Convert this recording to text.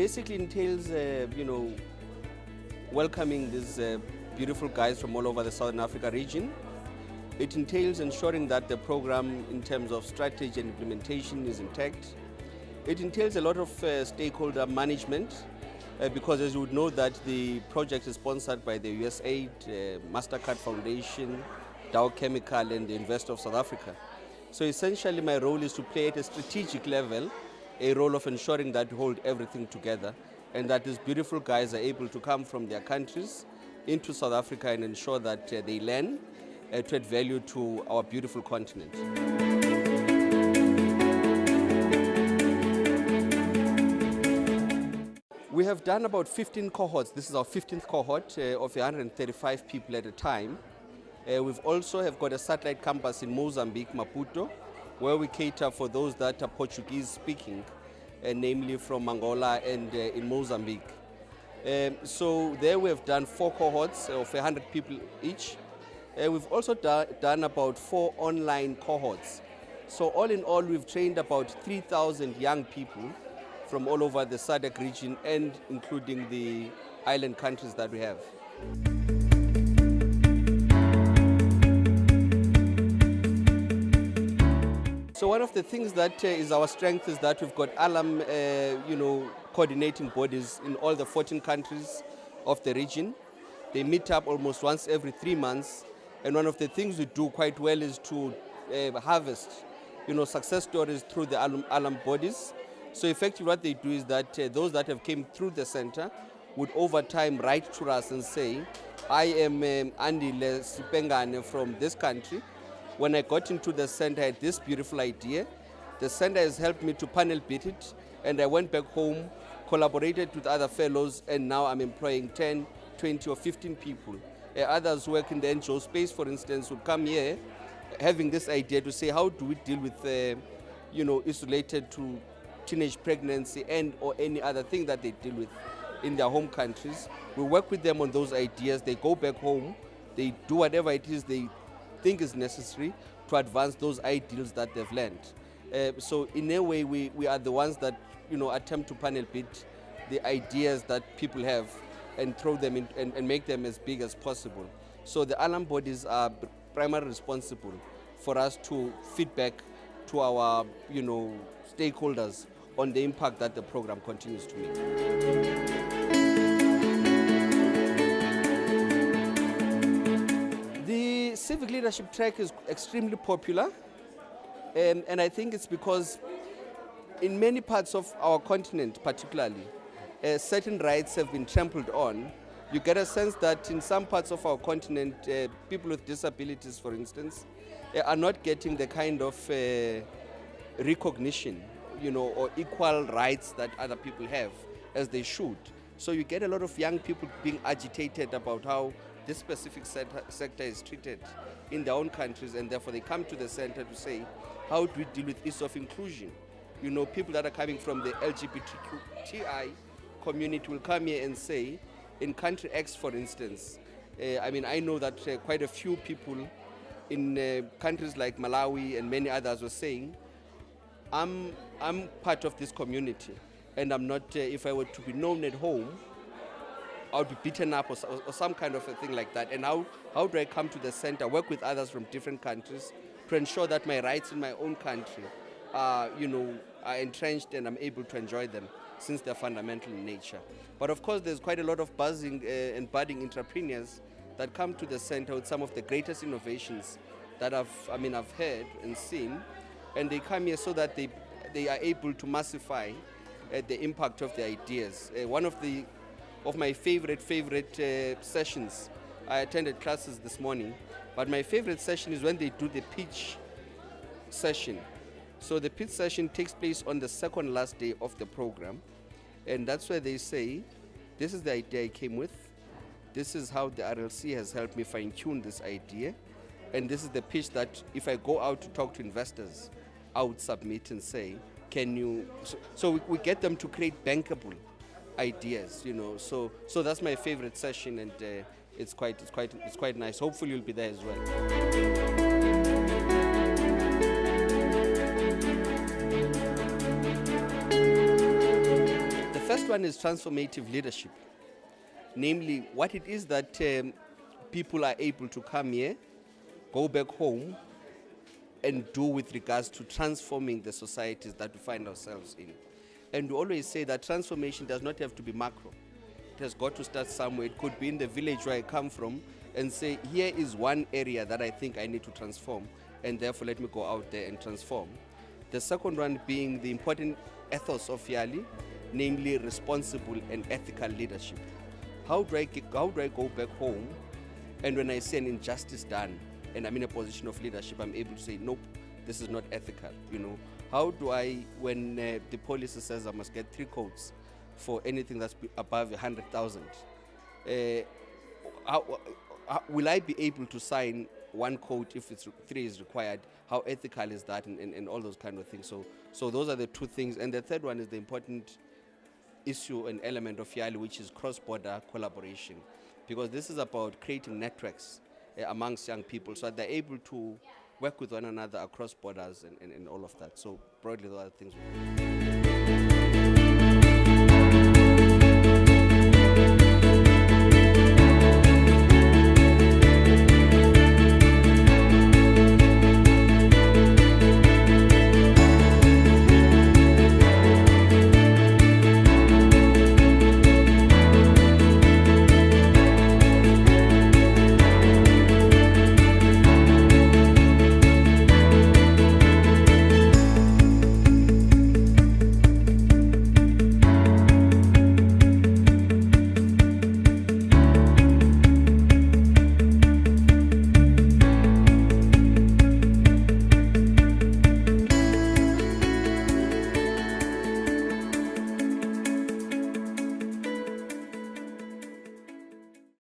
basically entails, welcoming these beautiful guys from all over the Southern Africa region. It entails ensuring that the program in terms of strategy and implementation is intact. It entails a lot of stakeholder management because as you would know that the project is sponsored by the USAID, MasterCard Foundation, Dow Chemical and the University of South Africa. So essentially my role is to play at a strategic level a role of ensuring that we hold everything together and that these beautiful guys are able to come from their countries into South Africa and ensure that they learn to add value to our beautiful continent. We have done about 15 cohorts. This is our 15th cohort of 135 people at a time. We've also have got a satellite campus in Mozambique, Maputo, where we cater for those that are Portuguese-speaking, namely from Angola and in Mozambique. So there we have done 4 cohorts of 100 people each. We've also done about 4 online cohorts. So all in all, we've trained about 3,000 young people from all over the SADC region and including the island countries that we have. So one of the things that is our strength is that we've got alum, coordinating bodies in all the 14 countries of the region. They meet up almost once every 3 months. And one of the things we do quite well is to harvest, success stories through the alum bodies. So effectively what they do is that those that have came through the center would over time write to us and say, I am Andy Sipengane from this country. When I got into the center, I had this beautiful idea. The center has helped me to panel beat it, and I went back home, collaborated with other fellows, and now I'm employing 10, 20 or 15 people. Others who work in the NGO space, for instance, would come here having this idea to say, how do we deal with, issues related to teenage pregnancy and or any other thing that they deal with in their home countries. We work with them on those ideas. They go back home, they do whatever it is they think is necessary to advance those ideals that they've learned. So in a way, we are the ones that attempt to panel beat the ideas that people have and throw them in and make them as big as possible. So the alum bodies are primarily responsible for us to feedback to our stakeholders on the impact that the program continues to make. The civic leadership track is extremely popular, and I think it's because in many parts of our continent particularly, certain rights have been trampled on. You get a sense that in some parts of our continent, people with disabilities, for instance, are not getting the kind of recognition, or equal rights that other people have as they should. So you get a lot of young people being agitated about how this specific sector is treated in their own countries, and therefore they come to the center to say, how do we deal with issues of inclusion? People that are coming from the LGBTQI community will come here and say, in country X, for instance, I know that quite a few people in countries like Malawi and many others were saying, I'm part of this community, and I'm not, if I were to be known at home, I would be beaten up or some kind of a thing like that. And how do I come to the center, work with others from different countries to ensure that my rights in my own country are entrenched and I'm able to enjoy them since they're fundamental in nature. But of course, there's quite a lot of buzzing and budding entrepreneurs that come to the center with some of the greatest innovations that I've heard and seen. And they come here so that they are able to massify the impact of their ideas. One of my favorite sessions, I attended classes this morning, but my favorite session is when they do the pitch session. So the pitch session takes place on the second last day of the program, and that's where they say, this is the idea I came with, this is how the RLC has helped me fine-tune this idea, and this is the pitch that if I go out to talk to investors, I would submit and say, can you, so we get them to create bankable ideas, so that's my favorite session, and it's quite nice. Hopefully you'll be there as well. first one is transformative leadership, namely what it is that people are able to come here, go back home, and do with regards to transforming the societies that we find ourselves in. And we always say that transformation does not have to be macro. It has got to start somewhere. It could be in the village where I come from and say, here is one area that I think I need to transform, and therefore let me go out there and transform. The second one being the important ethos of Yali, namely responsible and ethical leadership. How do I go back home, and when I see an injustice done and I'm in a position of leadership, I'm able to say, nope, this is not ethical, you know. How do I, when the policy says I must get 3 coats for anything that's above 100,000, will I be able to sign 1 coat if 3 is required? How ethical is that, and all those kind of things. So those are the 2 things. And the third one is the important issue and element of Yali, which is cross-border collaboration, because this is about creating networks amongst young people so that they're able to work with one another across borders and all of that. So broadly, those are things.